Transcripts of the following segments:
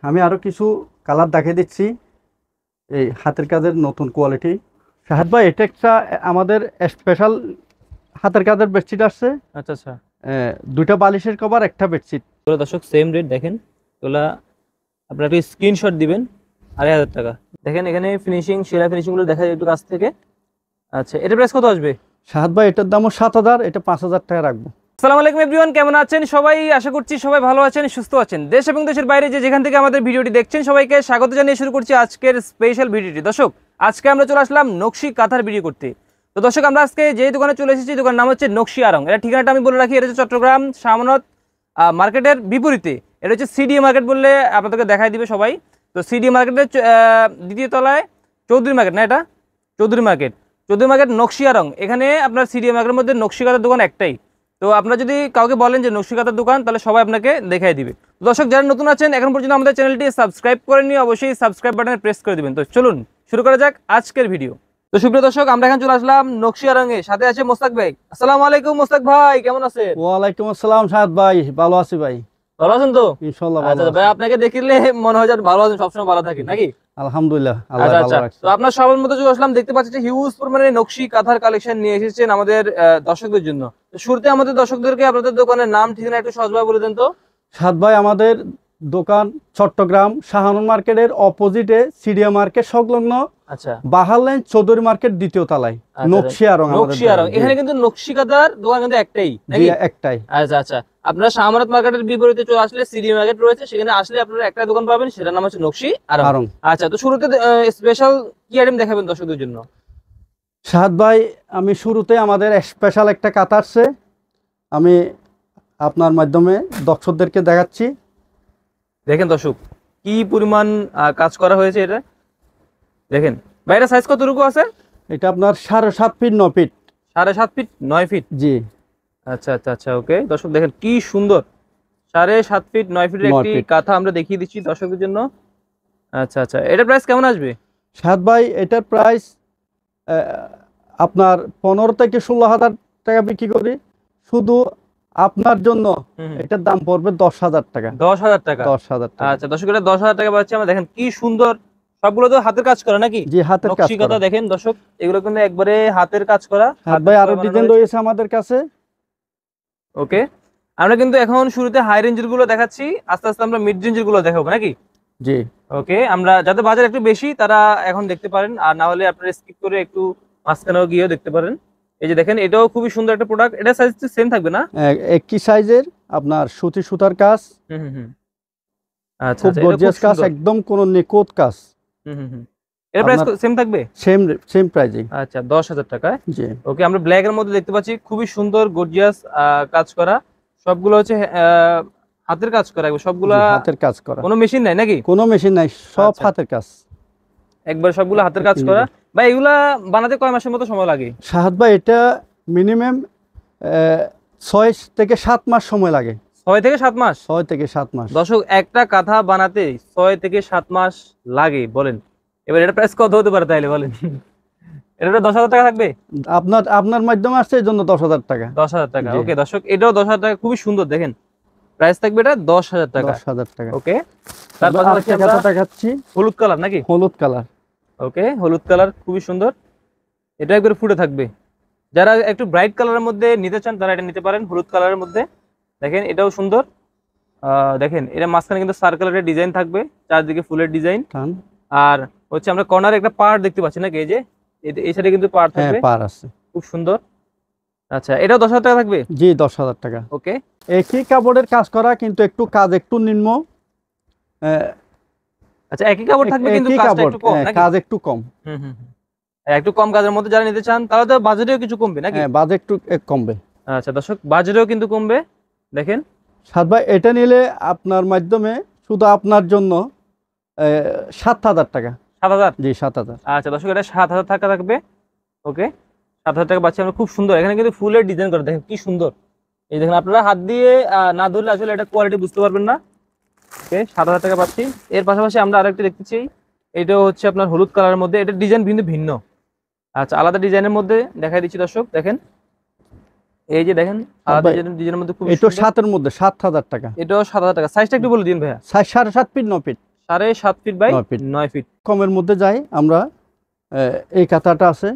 আমি আরো কিছু কালার দেখিয়ে দিচ্ছি। এই হাতের কাজের নতুন কোয়ালিটি। শাহাদ ভাই, এটা একটা আমাদের স্পেশাল হাতের কাজের বেডশিট আসছে। আচ্ছা আচ্ছা, দুইটা বালিশের কভার, একটা বেডশিট। তো দর্শক সেম রেট দেখেন, এগুলা আপনারা একটু স্ক্রিনশট দিবেন। 2500 টাকা। দেখেন এখানে ফিনিশিং, সেরা ফিনিশিং গুলো দেখা যায় একটু কাছ থেকে। আচ্ছা, এটা প্রাইস কত আসবে? শাহাদ ভাই, এটার দামও 7,000, এটা 5,000 টাকা রাখবো। আসসালামু আলাইকুম এভরিওয়ান, কেমন আছেন সবাই? আশা করছি সবাই ভালো আছেন, সুস্থ আছেন। দেশ এবং দেশের বাইরে যে যেখান থেকে আমাদের ভিডিওটি দেখছেন সবাইকে স্বাগত জানিয়ে শুরু করছি আজকের স্পেশাল ভিডিওটি। দর্শক, আজকে আমরা চলে আসলাম নকশি কাঁথার ভিডিও করতে। তো দর্শক, আমরা আজকে যে দোকানে চলে এসেছি, দোকানের নাম হচ্ছে নকশি আড়ং। এটা ঠিকানাটা আমি বলে রাখি, এটা হচ্ছে চট্টগ্রাম শামনত মার্কেটের বিপরীতে। এটা হচ্ছে সিডিএ মার্কেট বললে আপনাদেরকে দেখাই দিবে সবাই। তো সিডিএ মার্কেটের দ্বিতীয় তলায় চৌধুরী মার্কেট, না এটা চৌধুরী মার্কেট, চৌধুরী মার্কেট নকশি আড়ং। এখানে আপনার সিডিএ মার্কেটের মধ্যে নকশি কাঁথার দোকান একটাই। তো আপনারা যদি কাউকে বলেন যে নকশি কাঁথার দোকান, তাহলে সবাই আপনাকে দেখাই দিবে। দর্শক, যারা নতুন আছেন, এখন পর্যন্ত আমাদের চ্যানেলটি সাবস্ক্রাইব করেননি, অবশ্যই সাবস্ক্রাইব বাটনে প্রেস করে দিবেন। তো চলুন শুরু করা যাক আজকের ভিডিও। তো সুপ্রিয় দর্শক, আমরা এখন চলে আসলাম নকশি আড়ং-এ। সাথে আছে মোস্তাক ভাই। আসসালামু আলাইকুম মোস্তাক ভাই, কেমন আছেন? ওয়ালাইকুম আসসালাম শাহাদ ভাই, ভালো আছি ভাই। ভালো আছেন তো? ইনশাআল্লাহ ভালো আচ্ছা ভাই, আছি। আপনাকে দেখলে মনে হয় যে ভালো আছেন, সবসময় ভালো থাকেন নাকি? আলহামদুলিল্লাহ, আল্লাহ আচ্ছা ভালো আচ্ছা, রাখছে। তো আপনার সবার মধ্যে চলে আসলাম, দেখতে পাচ্ছি যে হিউজ পরিমাণে নকশি কাঁথার কালেকশন নিয়ে এসেছেন আমাদের দর্শকদের জন্য। তো শুরুতে আমাদের দর্শকদেরকে আপনাদের দোকানের নাম ঠিকানা একটু সহজভাবে বলে দেন তো। শাহাদ ভাই, আমাদের দোকান চট্টগ্রাম শাহানুর মার্কেটের অপোজিটে সিডিএ মার্কেট সংলগ্ন আচ্ছা বাহার লাইন চৌধুরী মার্কেট দ্বিতীয় তলায় নকশি আড়ং। নকশি আড়ং, এখানে কিন্তু নকশি কাঁথার দোকান কিন্তু একটাই নাকি? একটাই। আচ্ছা আচ্ছা, আপনারা শাহমারাত মার্কেটের বিপরীতে চলে আসলে সিডি মার্কেট রয়েছে, সেখানে আসলে আপনারা একটা দোকান পাবেন, সেটার নাম হচ্ছে নকশি আড়ং। আচ্ছা, তো শুরুতে স্পেশাল কি আইটেম দেখাবেন দর্শকদের জন্য? শাহাদ ভাই, আমি শুরুতে আমাদের স্পেশাল একটা কাঁথা আসছে, আমি আপনার মাধ্যমে দর্শকদেরকে দেখাচ্ছি। দেখেন দর্শক, কি পরিমাণ কাজ করা হয়েছে এটা দেখেন। বাইরে সাইজ কতটুকু আছে? এটা আপনার 7.5 ফিট 9 ফিট। 7.5 feet 9 feet. জি। আচ্ছা আচ্ছা আচ্ছা, ওকে দর্শক, দেখেন কি সুন্দর 7.5 ফিট 9 ফিটের একটি কাঁথা আমরা দেখিয়ে দিচ্ছি দর্শকদের জন্য। আচ্ছা আচ্ছা, এটার প্রাইস কেমন আসবে? শাহাদ ভাই, এটার প্রাইস আপনার 15 থেকে 16,000 টাকা বিক্রি করি। শুধু আপনার জন্য এটার দাম পড়বে 10,000 টাকা। 10,000 টাকা? 10,000 টাকা। আচ্ছা দর্শক, এটা 10,000 টাকা পাচ্ছি আমরা। দেখেন কি সুন্দর, সবগুলো তো হাতের কাজ করা নাকি? জি, হাতের কাজ করা। দেখেন দর্শক, এগুলো কিন্তু একবারে হাতের কাজ করা। শাহাদ ভাই, আরো ডিজাইন রয়েছে আমাদের কাছে। ওকে, আমরা কিন্তু এখন শুরুতে হাই রেঞ্জের গুলো দেখাচ্ছি, আস্তে আস্তে আমরা মিড রেঞ্জের গুলো দেখাবো নাকি? জি। ওকে, আমরা যাদের বাজার একটু বেশি তারা এখন দেখতে পারেন, আর না হলে আপনারা স্কিপ করে একটু মাঝখানেও গিয়েও দেখতে পারেন। এই যে দেখেন, এটাও খুবই সুন্দর একটা প্রোডাক্ট। এটা সাইজ সেম থাকবে না? একই সাইজের, আপনার সুতার কাজ। আচ্ছা, খুব গর্জিয়াস কাজ, একদম কোন নিখুঁত কাজ। এর প্রাইস সেম থাকবে? Same pricing. আচ্ছা, 10,000 টাকা। জি। ওকে, আমরা ব্ল্যাক এর মধ্যে দেখতে পাচ্ছি খুবই সুন্দর গর্জিয়াস কাজ করা। সবগুলো হচ্ছে হাতের কাজ করা, সবগুলো হাতের কাজ করা, কোনো মেশিন নাই নাকি? কোনো মেশিন নাই, সব হাতের কাজ, একবার সবগুলো হাতের কাজ করা। ভাই, এগুলা বানাতে কয় মাসের মতো সময় লাগে? শাহাদ ভাই, এটা মিনিমাম 6 থেকে 7 মাস সময় লাগে। 6 থেকে 7 মাস? 6 থেকে 7 মাস। দর্শক, একটা কাঁথা বানাতে 6 থেকে 7 মাস লাগে বলেন। এবার এটা প্রাইস কত হতে পারে তাইলে বলেন? এটা 10,000 টাকা থাকবে? আপনার মাধ্যমে আসছে, এই জন্য 10,000 টাকা। 10,000 টাকা। ওকে দর্শক, এটাও 10,000 টাকা, খুবই সুন্দর। দেখেন প্রাইস থাকবে এটা 10,000 টাকা। 10,000 টাকা। ওকে, তার পাশাপাশি আমরা দেখাচ্ছি হলুদ কালার নাকি? হলুদ কালার। ওকে, হলুদ কালার খুবই সুন্দর, এটা একবার ফুটে থাকবে। যারা একটু ব্রাইট কালারের মধ্যে নিতে চান তারা এটা নিতে পারেন, হলুদ কালারের মধ্যে। দেখেন এটাও সুন্দর। দেখেন এটা মাঝখানে কিন্তু সার্কেলের ডিজাইন থাকবে, চারদিকে ফুলের ডিজাইন। আর হচ্ছে আমরা কর্নারে একটা পাড় দেখতে পাচ্ছি নাকি? এই যে এই সাইডে কিন্তু পাড় থাকবে, পাড় আছে, খুব সুন্দর। আচ্ছা, এটাও 10,000 টাকা থাকবে? জি, 10,000 টাকা। ওকে, একই কাপড়ের কাজ করা, কিন্তু একটু কাজ একটু নিম্ন। আচ্ছা, একই কাপড় থাকবে কিন্তু কাজটা একটু কম নাকি? কাজ একটু কম। একটু কম কাজের মধ্যে যারা নিতে চান তাহলে তো বাজেটেও কিছু কমবে নাকি? বাজেট একটু কমবে। আচ্ছা দর্শক, বাজেটেও কিন্তু কমবে। দেখেন শাহাদ ভাই, এটা নিলে আপনার মাধ্যমে শুধু আপনার জন্য 7,000 টাকা। 7,000? জি, 7,000। আচ্ছা দর্শক, এটা 7,000 টাকা থাকবে। ওকে, 7,000 টাকা পাচ্ছি আমরা, খুব সুন্দর। এখানে কিন্তু ফুলের ডিজাইন করা, দেখেন কি সুন্দর। এই দেখেন, আপনারা হাত দিয়ে না ধরলে আসলে এটা কোয়ালিটি বুঝতে পারবেন না। ওকে, 7,000 টাকা পাচ্ছি। এর পাশাপাশি আমরা আরেকটি দেখতেছি, এটাও হচ্ছে আপনার হলুদ কালারের মধ্যে, এটা ডিজাইন কিন্তু ভিন্ন। আচ্ছা, আলাদা ডিজাইনের মধ্যে দেখাই দিচ্ছি দর্শক। দেখেন এই যে দেখেন, আলাদা ডিজাইনের মধ্যে খুব এটা 7 এর মধ্যে 7,000 টাকা। এটাও 7,000 টাকা। সাইজটা একটু বলে দিন ভাইয়া। Size 7.5 feet 9 feet. 7.5 feet by 9 feet. 9 feet. কমের মধ্যে যাই আমরা, এই কাঁথাটা আছে।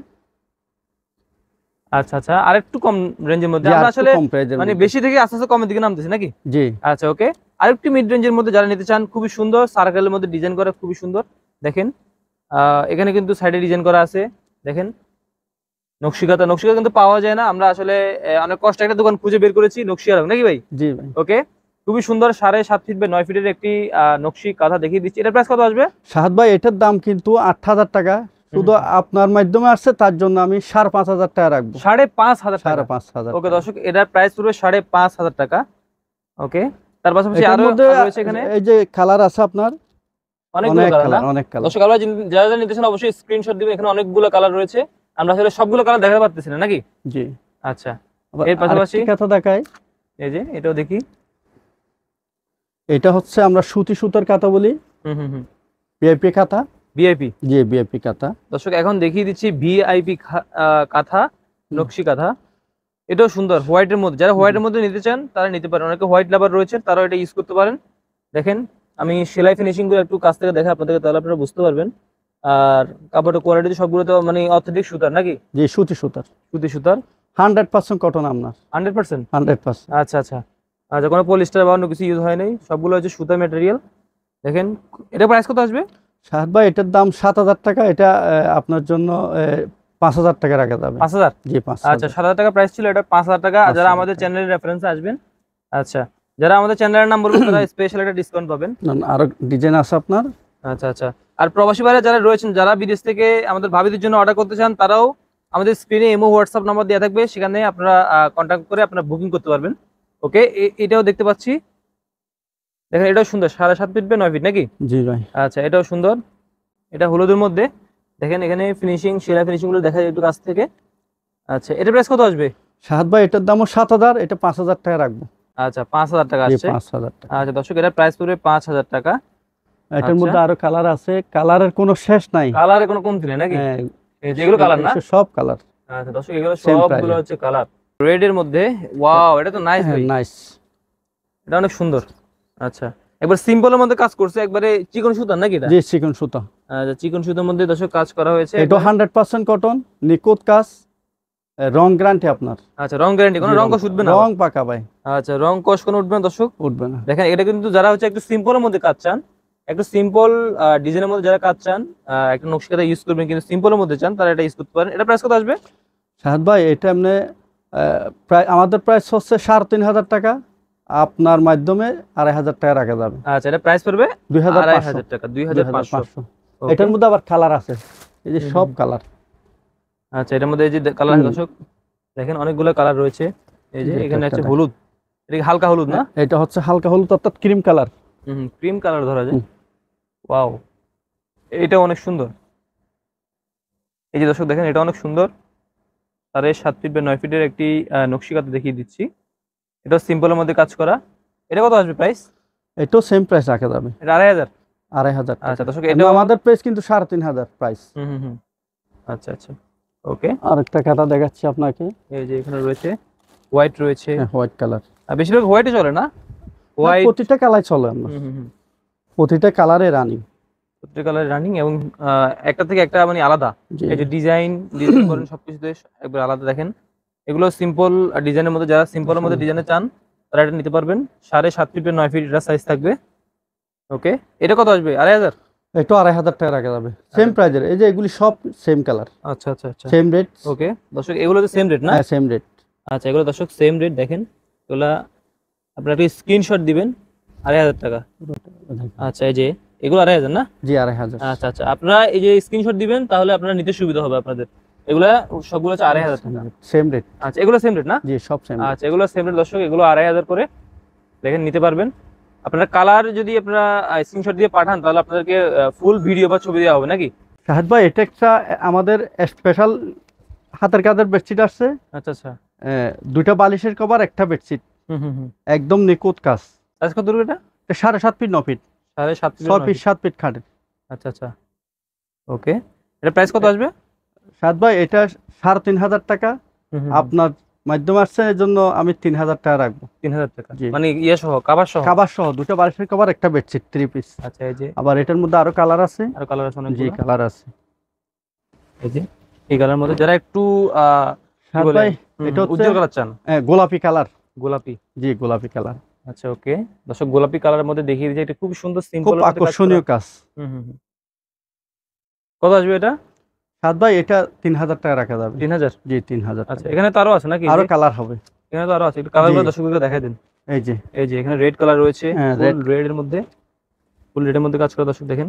আচ্ছা আচ্ছা, আর একটু কম রেঞ্জের মধ্যে যে আমরা আরেকটু আসলে কম প্রাইজের মানে মধ্যে। বেশি থেকে আস্তে আস্তে কমের দিকে নামতেছি নাকি? জি আচ্ছা ওকে, আরেকটু মিড রেঞ্জের মধ্যে যারা নিতে চান, খুবই সুন্দর সার্কেলের মধ্যে ডিজাইন করা, খুবই সুন্দর। দেখেন এখানে কিন্তু সাইডে ডিজাইন করা আছে, দেখেন নকশিকাতা। নকশিকাতা কিন্তু পাওয়া যায় না, আমরা আসলে অনেক কষ্ট একটা দোকান খুঁজে বের করেছি নকশি আলম, নাকি ভাই? জি ভাই। ওকে, খুবই সুন্দর 7.5 ফিট বাই 9 ফিটের একটি নকশি কাঁথা দেখিয়ে দিচ্ছি। এটার প্রাইস কত আসবে? শাহাদ ভাই এটার দাম কিন্তু 8,000 টাকা, শুধু আপনার মাধ্যমে আসছে তার জন্য আমি 5,500 টাকা রাখবো। 5,500 টাকা। 5,500। ওকে দর্শক, এটার প্রাইস পড়বে 5,500 টাকা। ওকে, তার পাশাপাশি এটার আরো মধ্যে রয়েছে এখানে এই যে কালার আছে আপনার, অনেকগুলো অনেক কালার না? কালার, অনেক কালার। দর্শক আপনারা যারা যারা নিতে চান অবশ্যই স্ক্রিনশট দিবেন, এখানে অনেকগুলো কালার রয়েছে, আমরা আসলে সবগুলো কালার দেখাতে পারতেছি না নাকি? জি। আচ্ছা, আবার এর পাশাপাশি আরেকটি কাঁথা দেখাই। এই যে এটাও দেখি। এটা হচ্ছে আমরা সুতি সুতার কাঁথা বলি, হুম। ভিআইপি কাঁথা। ভিআইপি। জি ভিআইপি কাঁথা। দর্শক এখন দেখিয়ে দিচ্ছি ভিআইপি কাঁথা, নকশি কাঁথা। এটাও সুন্দর হোয়াইটের মধ্যে, যারা হোয়াইটের মধ্যে নিতে চান তারা নিতে পারেন, অনেকে হোয়াইট লাভার রয়েছে তারাও এটা ইউজ করতে পারেন। দেখেন আমি সেলাই ফিনিশিং গুলো একটু কাছ থেকে দেখা আপনাদেরকে, তাহলে আপনারা বুঝতে পারবেন। আর কাপড়ের কোয়ালিটি সবগুলো তো মানে অথেন্টিক সুতার নাকি? জি সুতি সুতার, সুতি সুতার 100% কটন আপনার। 100%? 100%। আচ্ছা আচ্ছা আচ্ছা, কোনো পলিস্টার বা অন্য কিছু ইউজ হয় নাই, সবগুলো হচ্ছে সুতা ম্যাটেরিয়াল। দেখেন এটা প্রাইস কত আসবে? শাহাদ ভাই এটার দাম 7,000 টাকা, এটা আপনার জন্য 5,000 টাকা রাখা যাবে। 5,000? জি 5,000। আচ্ছা, 7,000 টাকা প্রাইস ছিল, এটা 5,000 টাকা। আর যারা 5,000 আমাদের টাকা। চ্যানেলের রেফারেন্সে আসবেন, আচ্ছা যারা আমাদের চ্যানেলের নাম বলবেন তারা স্পেশাল একটা ডিসকাউন্ট পাবেন। আরো ডিজাইন আছে আপনার। আচ্ছা আচ্ছা, আর প্রবাসী ভাইরা যারা রয়েছেন, যারা বিদেশ থেকে আমাদের ভাবিদের জন্য অর্ডার করতে চান, তারাও আমাদের স্ক্রিনে ইমো হোয়াটসঅ্যাপ নাম্বার দেওয়া থাকবে, সেখানে আপনারা কন্ট্যাক্ট করে আপনারা বুকিং করতে পারবেন। ওকে, এটাও দেখতে পাচ্ছি, দেখেন এটাও সুন্দর 7.5 ফিট বাই 9 ফিট নাকি? জি ভাই। আচ্ছা এটাও সুন্দর, এটা হলুদের মধ্যে। দেখেন এখানে ফিনিশিং, সেলাই ফিনিশিং গুলো দেখা যায় একটু কাছ থেকে। আচ্ছা এটার প্রাইস কত আসবে? শাহাদ ভাই এটার দামও 7,000, এটা 5,000 টাকা রাখবো। আচ্ছা 5,000 টাকা জি আসছে। 5,000 টাকা। আচ্ছা দর্শক, এটার প্রাইস পড়বে 5,000 টাকা। এটার মধ্যে আরো কালার আছে, কালারের কোনো শেষ নাই। কালারে কোনো কমতি নেই নাকি? হ্যাঁ, এই যেগুলো কালার না? সব কালার। আচ্ছা দর্শক, এগুলো Same সবগুলো price. হচ্ছে কালার। রেড এর মধ্যে, ওয়াও এটা তো নাইস হ্যাঁ ভাই, নাইস। এটা অনেক সুন্দর। আচ্ছা একবার সিম্পলের মধ্যে কাজ করছে, একবারে চিকন সুতার নাকি এটা? জি চিকন সুতা। আচ্ছা চিকন সুতার মধ্যে দর্শক কাজ করা হয়েছে। এটা 100% কটন, নিখুঁত কাজ, রং গ্যারান্টি আপনার। আচ্ছা রং গ্যারান্টি, কোনো জি, রং কষ উঠবে না? রং পাকা ভাই, আচ্ছা রং কষ কোনো উঠবে না দর্শক। উঠবে না। দেখেন এটা কিন্তু যারা হচ্ছে একটু সিম্পলের মধ্যে কাজ চান, একটু সিম্পল ডিজাইনের মধ্যে যারা কাজ চান, একটা নকশিকাতা ইউজ করবেন কিন্তু সিম্পলের মধ্যে চান, তারা এটা ইউজ করতে পারেন। এটা প্রাইস কত আসবে? শাহাদ ভাই এটা এমনি প্রায় আমাদের প্রাইস হচ্ছে 3,500 টাকা, আপনার মাধ্যমে 2,500 টাকা রাখা যাবে। আচ্ছা এটা প্রাইস পড়বে 2,500 টাকা, 2,500। এটার মধ্যে আবার কালার আছে, এই যে সব কালার। আচ্ছা এটার মধ্যে এই যে কালার দর্শক দেখেন অনেকগুলো কালার রয়েছে। এই যে এখানে আছে হলুদ, এটা কি হালকা হলুদ না? এটা হচ্ছে হালকা হলুদ অর্থাৎ ক্রিম কালার। ক্রিম কালার ধরা যায়। ওয়াও, এটা অনেক সুন্দর। এই যে দর্শক দেখেন এটা অনেক সুন্দর, 7.5 ফিট বা 9 ফিটের একটি নকশিকাতা দেখিয়ে দিচ্ছি। এটা সিম্পলের মধ্যে কাজ করা। এটা কত আসবে প্রাইস? এটাও সেম প্রাইস রাখা যাবে, এটা 2,500। 2,500 টাকা। আচ্ছা দর্শক, এটা আমাদের প্রাইস কিন্তু 3,500 প্রাইস। আচ্ছা আচ্ছা ওকে, আরেকটা কাটা দেখাচ্ছি আপনাকে। এই যে এখানে রয়েছে হোয়াইট রয়েছে, হোয়াইট কালার। আর বেশিরভাগ হোয়াইটে চলে না? হোয়াইট প্রতিটা কালার চলে আমরা, প্রতিটা কালারে রানিং। প্রতিটা কালার রানিং এবং একটা থেকে একটা মানে আলাদা। জি। এই যে ডিজাইন করেন সবকিছুতে একবার আলাদা। দেখেন এগুলো সিম্পল ডিজাইনের মধ্যে, যারা সিম্পলের মধ্যে ডিজাইনে চান তারা এটা নিতে পারবেন। 7.5 ফিট বা 9 ফিট এটা সাইজ থাকবে। ওকে, এটা কত আসবে? 2,500। এটাও 2,500 টাকা রাখা যাবে, সেম প্রাইজের। এই যে এগুলি সব সেম কালার, আচ্ছা আচ্ছা আচ্ছা, সেম রেট। ওকে দর্শক, এগুলো তো সেম রেট না? হ্যাঁ সেম রেট। আচ্ছা এগুলো দর্শক সেম রেট। দেখেন এগুলা আপনারা একটা স্ক্রিনশট দিবেন, 2,500 টাকা। আচ্ছা এই যে এগুলো 2,500 না? জি 2,500। আচ্ছা আচ্ছা, আপনারা এই যে স্ক্রিনশট দিবেন তাহলে আপনারা নিতে সুবিধা হবে আপনাদের। এগুলা সবগুলো হচ্ছে 2,500 টাকা। Same rate. আচ্ছা এগুলো সেম রেট না? জি সব সেম। আচ্ছা এগুলো সেম রেট দর্শক, এগুলো 2,500 করে। দেখেন নিতে পারবেন। আপনারা কালার যদি আপনারা স্ক্রিনশট দিয়ে পাঠান তাহলে আপনাদেরকে ফুল ভিডিও বা ছবি দেওয়া হবে নাকি? শাহাদ ভাই এটা একটা আমাদের স্পেশাল হাতের কাজের বেডশিট আসছে। আচ্ছা আচ্ছা, দুইটা বালিশের কভার, একটা বেডশিট, একদম নিখুঁত কাজ। সাইজ কত দূর এটা? 7.5 feet 9 feet, 7.5 feet 6 feet 7 feet খাটের। আচ্ছা আচ্ছা ওকে, এটা প্রাইস কত আসবে? শাহাদ ভাই এটা 3,500 টাকা, আপনার মাধ্যম আসছে, এর জন্য আমি 3000 টাকা রাখবো। 3000 টাকা জি। মানে ইয়ে সহ কভার সহ? কভার সহ, দুটো বালিশের কভার, একটা বেডশিট 3 পিস। আচ্ছা, এই যে আবার এটার মধ্যে আরো কালার আছে। আর কালার আছে জি, অনেকগুলো। কালার আছে। এই যে এই কালারের মধ্যে যারা একটু কি সাদ বলে ভাই, এটা হচ্ছে উজ্জ্বল কালার চান। গোলাপি কালার। গোলাপি? জি, গোলাপি কালার। আচ্ছা, ওকে। দর্শক গোলাপি কালারের মধ্যে দেখিয়ে দিয়েছে, এটা খুব সুন্দর সিম্পল খুব আকর্ষণীয় কাজ। কত আসবে এটা? সাদ ভাই, এটা 3000 টাকা রাখা যাবে। 3000? জি, 3000 আচ্ছা, টাকা। এখানে তো আরো আছে নাকি? আরো কালার হবে। এখানে তো আরো আছে, একটু কালারগুলো জি। দর্শকদের দেখাই দিন। এই যে এই যে এখানে রেড কালার রয়েছে, হ্যাঁ, ফুল রেড এর মধ্যে, ফুল রেড এর মধ্যে কাজ করা, দর্শক দেখেন।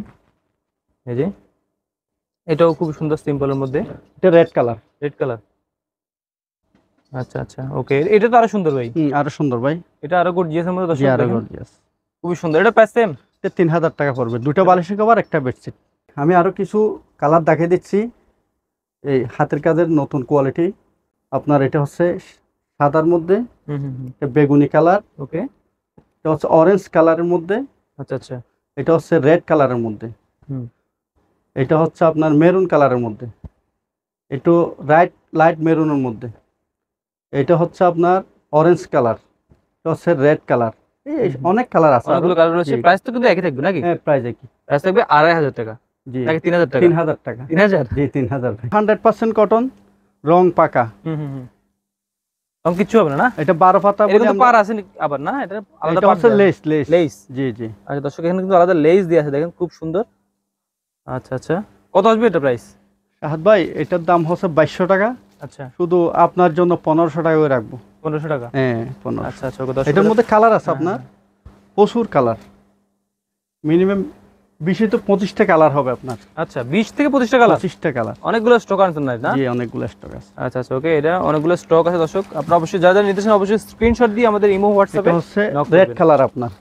এই যে এটাও খুব সুন্দর সিম্পলের মধ্যে, এটা রেড কালার। Red colour. আচ্ছা আচ্ছা, ওকে। এটা তো আরো সুন্দর ভাই। আরো সুন্দর ভাই। এটা আরো গর্জিয়াস এর মধ্যে, জি, দর্শক আরো দেখেন, গর্জিয়াস। খুবই সুন্দর। এটা প্রাইস সেম? এটা 3000 টাকা পড়বে, দুটো বালিশের কভার, একটা বেডশিট। আমি আরো কিছু কালার দেখিয়ে দিচ্ছি। এই হাতের কাজের নতুন কোয়ালিটি আপনার, এটা হচ্ছে সাদার মধ্যে, এটা বেগুনি কালার, ওকে। এটা হচ্ছে অরেঞ্জ কালারের মধ্যে, আচ্ছা আচ্ছা। এটা হচ্ছে রেড কালারের মধ্যে, এটা হচ্ছে আপনার মেরুন কালারের মধ্যে, একটু লাইট মেরুনের মধ্যে, এটা হচ্ছে আপনার অরেঞ্জ কালার, এটা হচ্ছে রেড কালার। এই অনেক কালার আছে, অনেকগুলো কালার রয়েছে। প্রাইস তো কিন্তু একই থাকবে নাকি? হ্যাঁ, প্রাইস একই। প্রাইস থাকবে 2500 টাকা। জি, নাকি 3000 টাকা? 3000 টাকা। 3000? জি, 3000। 100% কটন, রং পাকা। তখন কিচ্ছু হবে না না? এটা 12 পাতা এটা বলে কিন্তু আমরা, পার আছে আবার না? এটা আলাদা এটা পার হচ্ছে দেয়া আছে? লেস। লেস? জি জি। আচ্ছা দর্শক, এখানে কিন্তু আলাদা লেস দিয়ে আছে, দেখেন খুব সুন্দর। আচ্ছা আচ্ছা, কত আসবে এটা প্রাইস? সাহাদ ভাই, এটার দাম হচ্ছে 2200 টাকা। আচ্ছা, শুধু আপনার জন্য 1500 টাকা করে রাখবো। 1500 টাকা? হ্যাঁ, 1500। আচ্ছা আচ্ছা, ওকে। দর্শক এটার মধ্যে কালার আছে হ্যাঁ, আপনার প্রচুর কালার, মিনিমাম 20 থেকে 25টা কালার হবে আপনার। আচ্ছা, 20 থেকে 25টা কালার? 25টা কালার। অনেকগুলো স্টক আনছেন না? জি, অনেকগুলো স্টক আছে। আচ্ছা আচ্ছা, ওকে। এটা অনেকগুলো স্টক আছে দর্শক, আপনারা অবশ্যই যা যা নিতেছেন অবশ্যই স্ক্রিনশট দিয়ে আমাদের ইমো হোয়াটসঅ্যাপে। এটা হচ্ছে রেড কালার আপনার।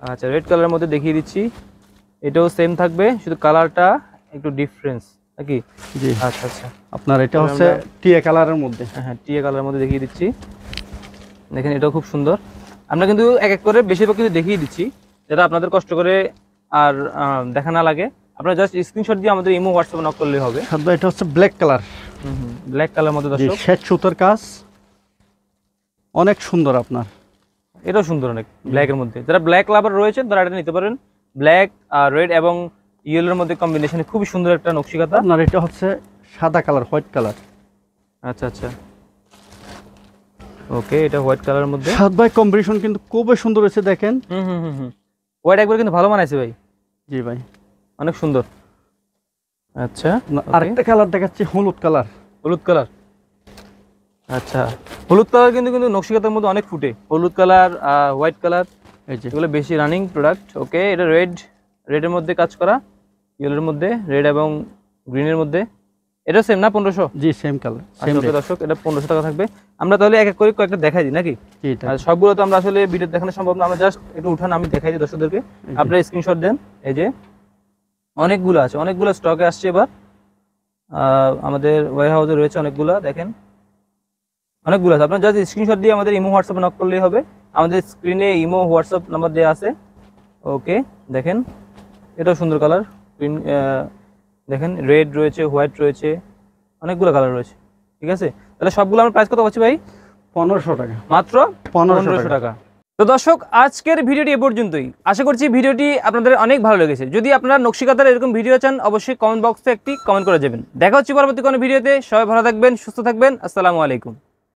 আচ্ছা, রেড কালারের মধ্যে দেখিয়ে দিচ্ছি, এটাও সেম থাকবে, শুধু কালারটা একটু ডিফারেন্স নাকি? জি। আচ্ছা আচ্ছা, আপনার এটা হচ্ছে টিয়া কালারের মধ্যে। হ্যাঁ, টিয়া কালারের মধ্যে দেখিয়ে দিচ্ছি, দেখেন এটাও খুব সুন্দর। আমরা কিন্তু এক এক করে বেশিরভাগ কিন্তু দেখিয়ে দিচ্ছি, যাতে আপনাদের কষ্ট করে আর দেখা না লাগে। আপনারা জাস্ট স্ক্রিনশট দিয়ে আমাদের ইমো হোয়াটসঅ্যাপে নক করলেই হবে। সাদা, এটা হচ্ছে ব্ল্যাক কালার। ব্ল্যাক কালার মধ্যে জি, দর্শক, শেড সুতার কাজ, অনেক সুন্দর আপনার। এটাও সুন্দর অনেক, ব্ল্যাকের মধ্যে। যারা ব্ল্যাক লাভার রয়েছে তারা এটা নিতে পারেন। ব্ল্যাক আর রেড এবং ইয়েলোর মধ্যে কম্বিনেশনে খুবই সুন্দর একটা নকশিকাতা। আপনার এটা হচ্ছে সাদা কালার, হোয়াইট কালার। আচ্ছা আচ্ছা, ওকে। এটা হোয়াইট কালারের মধ্যে। সাদ ভাই, কম্বিনেশন কিন্তু খুবই সুন্দর হয়েছে, দেখেন। হোয়াইট একবার কিন্তু ভালো মানাইছে ভাই। জি ভাই, অনেক সুন্দর। আচ্ছা, আরেকটা কালার দেখাচ্ছি, হলুদ কালার। হলুদ কালার? আচ্ছা, হলুদ কালার কিন্তু কিন্তু নকশিকাতার মধ্যে অনেক ফুটে। হলুদ কালার, হোয়াইট কালার, এই যে এগুলো বেশি রানিং প্রোডাক্ট। ওকে, এটা রেডের মধ্যে কাজ করা, ইয়েলোর মধ্যে, রেড এবং গ্রিনের মধ্যে। এটা সেম না? 1500? জি, সেম কালার, সেম আচ্ছা, ওকে দর্শক, এটা 1500 টাকা থাকবে। আমরা তাহলে এক এক করে কয়েকটা দেখাই দিই নাকি? জি। আর সবগুলো তো আমরা আসলে ভিডিও দেখানো সম্ভব না, আমরা জাস্ট একটু উঠান, আমি দেখাই দিই দর্শকদেরকে, আপনারা স্ক্রিনশট দেন। এই যে অনেকগুলো আছে, অনেকগুলো স্টকে আসছে এবার, আমাদের ওয়্যার হাউসে রয়েছে অনেকগুলো, দেখেন অনেকগুলো আছে। আপনারা জাস্ট স্ক্রিনশট দিয়ে আমাদের ইমো হোয়াটসঅ্যাপে নক করলেই হবে। আমাদের স্ক্রিনে ইমো হোয়াটসঅ্যাপ নাম্বার দেওয়া আছে। ওকে, দেখেন এটাও সুন্দর কালার, দেখেন রেড রয়েছে, হোয়াইট রয়েছে, অনেকগুলো কালার রয়েছে। ঠিক আছে, তাহলে সবগুলো আমার প্রাইস কত পাচ্ছি ভাই? 1500 টাকা। মাত্র 1500 টাকা। তো দর্শক, আজকের ভিডিওটি এ পর্যন্তই। আশা করছি ভিডিওটি আপনাদের অনেক ভালো লেগেছে। যদি আপনারা নকশিকাতার এরকম ভিডিও চান অবশ্যই কমেন্ট বক্সে একটি কমেন্ট করে যাবেন। দেখা হচ্ছে পরবর্তী কোনো ভিডিওতে। সবাই ভালো থাকবেন, সুস্থ থাকবেন। আসসালামু আলাইকুম।